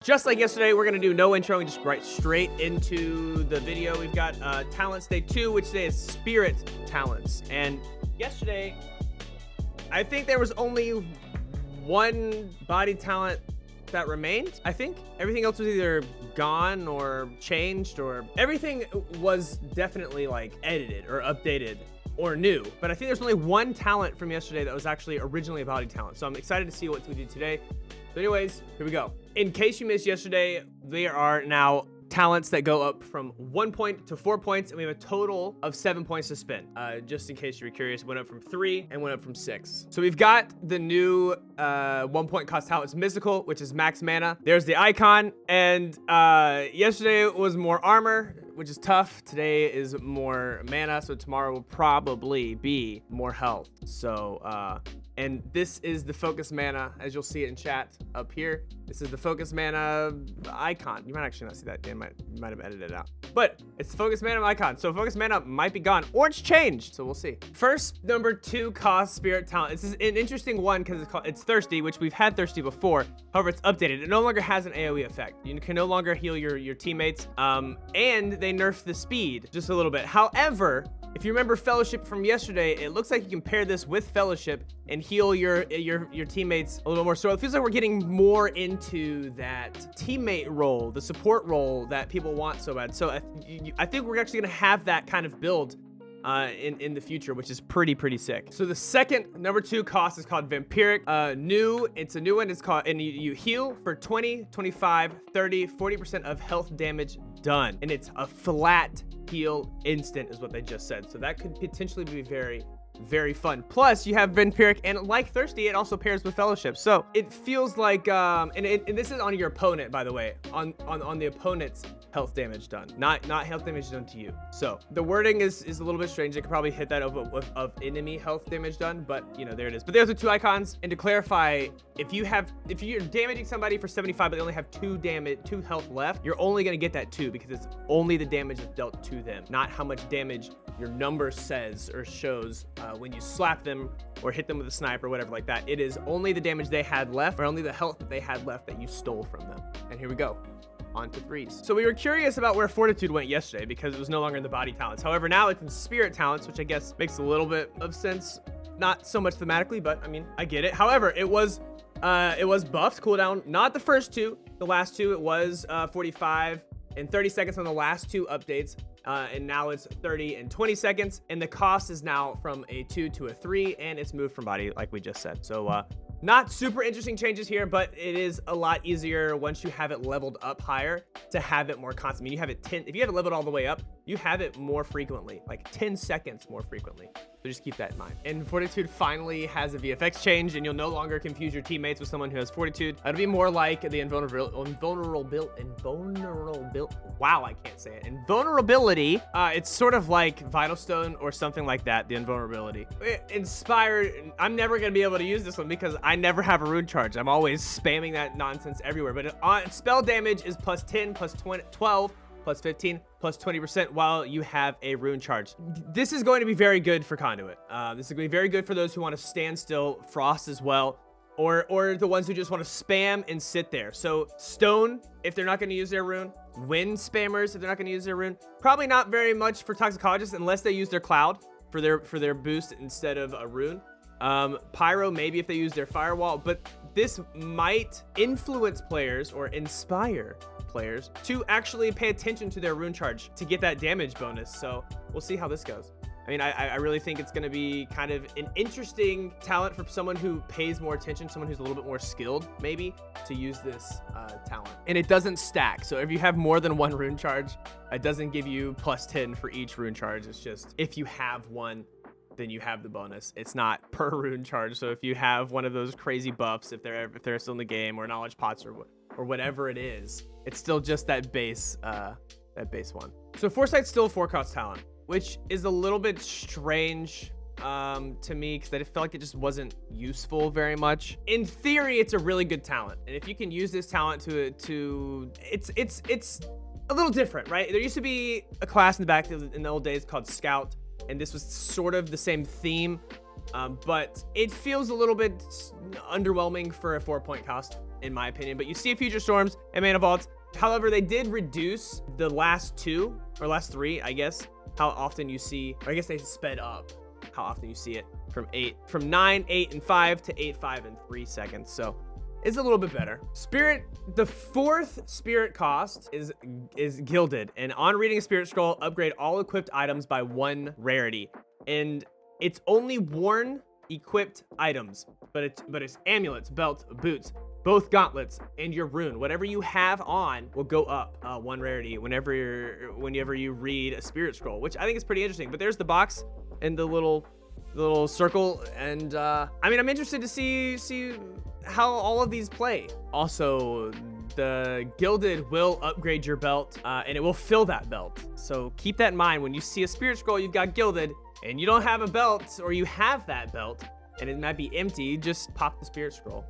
Just like yesterday, we're gonna do no intro and just right straight into the video. We've got talents day 2, which today is spirit talents. And yesterday, I think there was only one body talent that remained. I think everything else was either gone or changed, or everything was definitely like edited or updated or new. But I think there's only one talent from yesterday that was actually originally a body talent. So I'm excited to see what we do today. So anyways, here we go. In case you missed yesterday, there are now talents that go up from 1 point to 4 points, and we have a total of 7 points to spend. Just in case you were curious, went up from 3 and went up from 6. So we've got the new 1 point cost talents mystical, which is max mana. There's the icon, and yesterday was more armor, which is tough. Today is more mana, so tomorrow will probably be more health. So and this is the focus mana, as you'll see it in chat up here. This is the focus mana icon. You might actually not see that. Dan might have edited it out. But it's the focus mana icon. So focus mana might be gone, or it's changed. So we'll see. First, number 2 cost spirit talent. This is an interesting one because it's thirsty, which we've had thirsty before. However, it's updated. It no longer has an AoE effect. You can no longer heal your teammates. And they nerfed the speed just a little bit. However, if you remember Fellowship from yesterday, it looks like you can pair this with Fellowship and heal your teammates a little more. So it feels like we're getting more into that teammate role, the support role that people want so bad. So I think we're actually gonna have that kind of build in the future, which is pretty sick. So the second number 2 cost is called Vampiric. It's a new one. It's called, and you heal for 20, 25, 30, 40% of health damage done. And it's a flat heal instant is what they just said. So that could potentially be very fun. Plus you have Vampiric, and like Thirsty, it also pairs with Fellowship. So it feels like and this is on your opponent, by the way, on the opponent's health damage done, not health damage done to you. So the wording is a little bit strange. It could probably hit that of enemy health damage done, but you know, there it is. But there's the 2 icons. And to clarify, if you're damaging somebody for 75 but they only have 2 health left, you're only going to get that 2 because it's only the damage that's dealt to them, not how much damage your number says or shows when you slap them or hit them with a sniper or whatever like that. It is only the damage they had left, or only the health that they had left that you stole from them. And here we go. On to 3s. So we were curious about where Fortitude went yesterday because it was no longer in the body talents. However, now it's in spirit talents, which I guess makes a little bit of sense. Not so much thematically, but I mean, I get it. However, it was buffed cooldown, not the first 2. The last 2, it was 45 and 30 seconds on the last 2 updates. And now it's 30 and 20 seconds. And the cost is now from a 2 to a 3, and it's moved from body, like we just said. So not super interesting changes here, but it is a lot easier once you have it leveled up higher to have it more constant. I mean, you have it 10, if you have it leveled all the way up, you have it more frequently, like 10 seconds more frequently. So just keep that in mind. And Fortitude finally has a VFX change, and you'll no longer confuse your teammates with someone who has Fortitude. It'll be more like the invulnerability. Wow, I can't say it. Invulnerability. It's sort of like Vital Stone or something like that, the invulnerability. Inspired, I'm never gonna be able to use this one because I never have a rune charge. I'm always spamming that nonsense everywhere. But spell damage is plus 10, plus 20, 12, plus 15, plus 20% while you have a rune charge. This is going to be very good for Conduit. This is going to be very good for those who want to stand still, Frost as well, or the ones who just want to spam and sit there. So Stone, if they're not going to use their rune, Wind spammers, if they're not going to use their rune, probably not very much for Toxicologists unless they use their Cloud for their boost instead of a rune. Pyro, maybe if they use their Firewall, but this might influence players or inspire players to actually pay attention to their rune charge to get that damage bonus. So we'll see how this goes. I mean, I really think it's going to be kind of an interesting talent for someone who pays more attention, someone who's a little bit more skilled, maybe, to use this talent. And it doesn't stack. So if you have more than 1 rune charge, it doesn't give you plus 10 for each rune charge. It's just if you have one, then you have the bonus. It's not per rune charge. So if you have one of those crazy buffs, if they're still in the game, or knowledge pots or whatever it is, it's still just that base one. So Foresight's still a 4-cost talent, which is a little bit strange to me because I felt like it just wasn't useful very much. In theory, it's a really good talent, and if you can use this talent to it's a little different, right? There used to be a class in the old days called Scout, and this was sort of the same theme, but it feels a little bit underwhelming for a 4-point cost in my opinion, but you see Future Storms and Mana Vaults. However, they did reduce the last 2 or last 3, I guess, how often you see, or I guess they sped up how often you see it from 9, 8, and 5 to 8, 5, and 3 seconds. So it's a little bit better. Spirit, the 4th spirit cost is gilded, and on reading a spirit scroll, upgrade all equipped items by 1 rarity. And it's only worn equipped items, but it's amulets, belts, boots, both gauntlets, and your rune. Whatever you have on will go up 1 rarity whenever you read a spirit scroll, which I think is pretty interesting. But there's the box and the little circle, and I mean, I'm interested to see how all of these play. Also, the gilded will upgrade your belt, and it will fill that belt. So keep that in mind when you see a spirit scroll you've got gilded and you don't have a belt, or you have that belt and it might be empty, just pop the spirit scroll.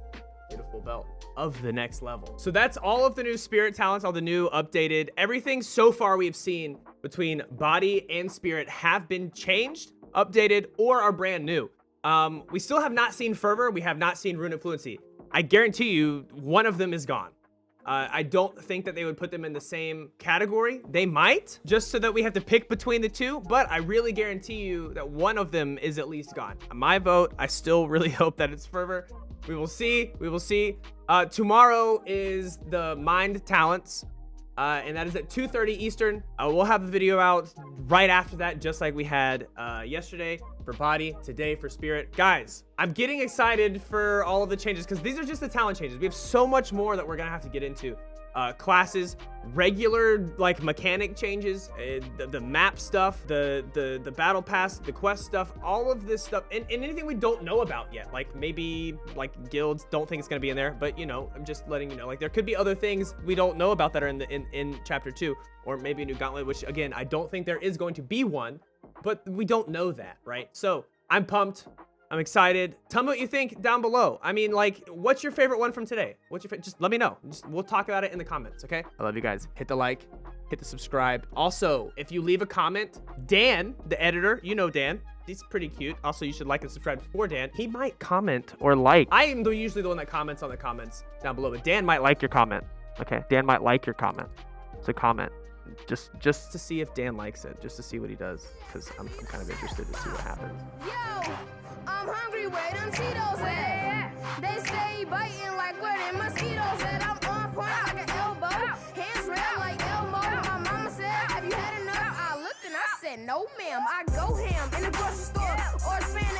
Beautiful belt of the next level. So that's all of the new spirit talents, all the new updated, everything so far we've seen between body and spirit have been changed, updated, or are brand new. We still have not seen fervor. We have not seen rune of fluency. I guarantee you one of them is gone. I don't think that they would put them in the same category. They might, just so that we have to pick between the 2, but I really guarantee you that one of them is at least gone. My vote, I still really hope that it's fervor. We will see. We will see. Tomorrow is the mind talents, and that is at 2:30 Eastern. We'll have the video out right after that, just like we had yesterday for body, today for spirit. Guys, I'm getting excited for all of the changes because these are just the talent changes. We have so much more that we're gonna have to get into. Classes, regular like mechanic changes, the map stuff, the battle pass, the quest stuff, all of this stuff, and anything we don't know about yet. Like maybe like guilds, don't think it's gonna be in there, but you know, I'm just letting you know. Like there could be other things we don't know about that are in chapter 2, or maybe a new gauntlet, which again, I don't think there is going to be one, but we don't know that, right? So I'm pumped. I'm excited. Tell me what you think down below. I mean, like, what's your favorite one from today? Just let me know. We'll talk about it in the comments, okay? I love you guys. Hit the like, hit the subscribe. Also, if you leave a comment, Dan, the editor, you know Dan, he's pretty cute. Also, you should like and subscribe for Dan. He might comment or like. I am usually the one that comments on the comments down below, but Dan might like your comment, okay? Dan might like your comment. So comment. Just to see if Dan likes it, just to see what he does, because I'm kind of interested to see what happens. Yo, I'm hungry where them Cheetos at. They stay biting like where them mosquitoes at. I'm on point like an elbow, hands red like Elmo. My mama said, have you had enough? I looked and I said, no ma'am. I go ham in the grocery store or span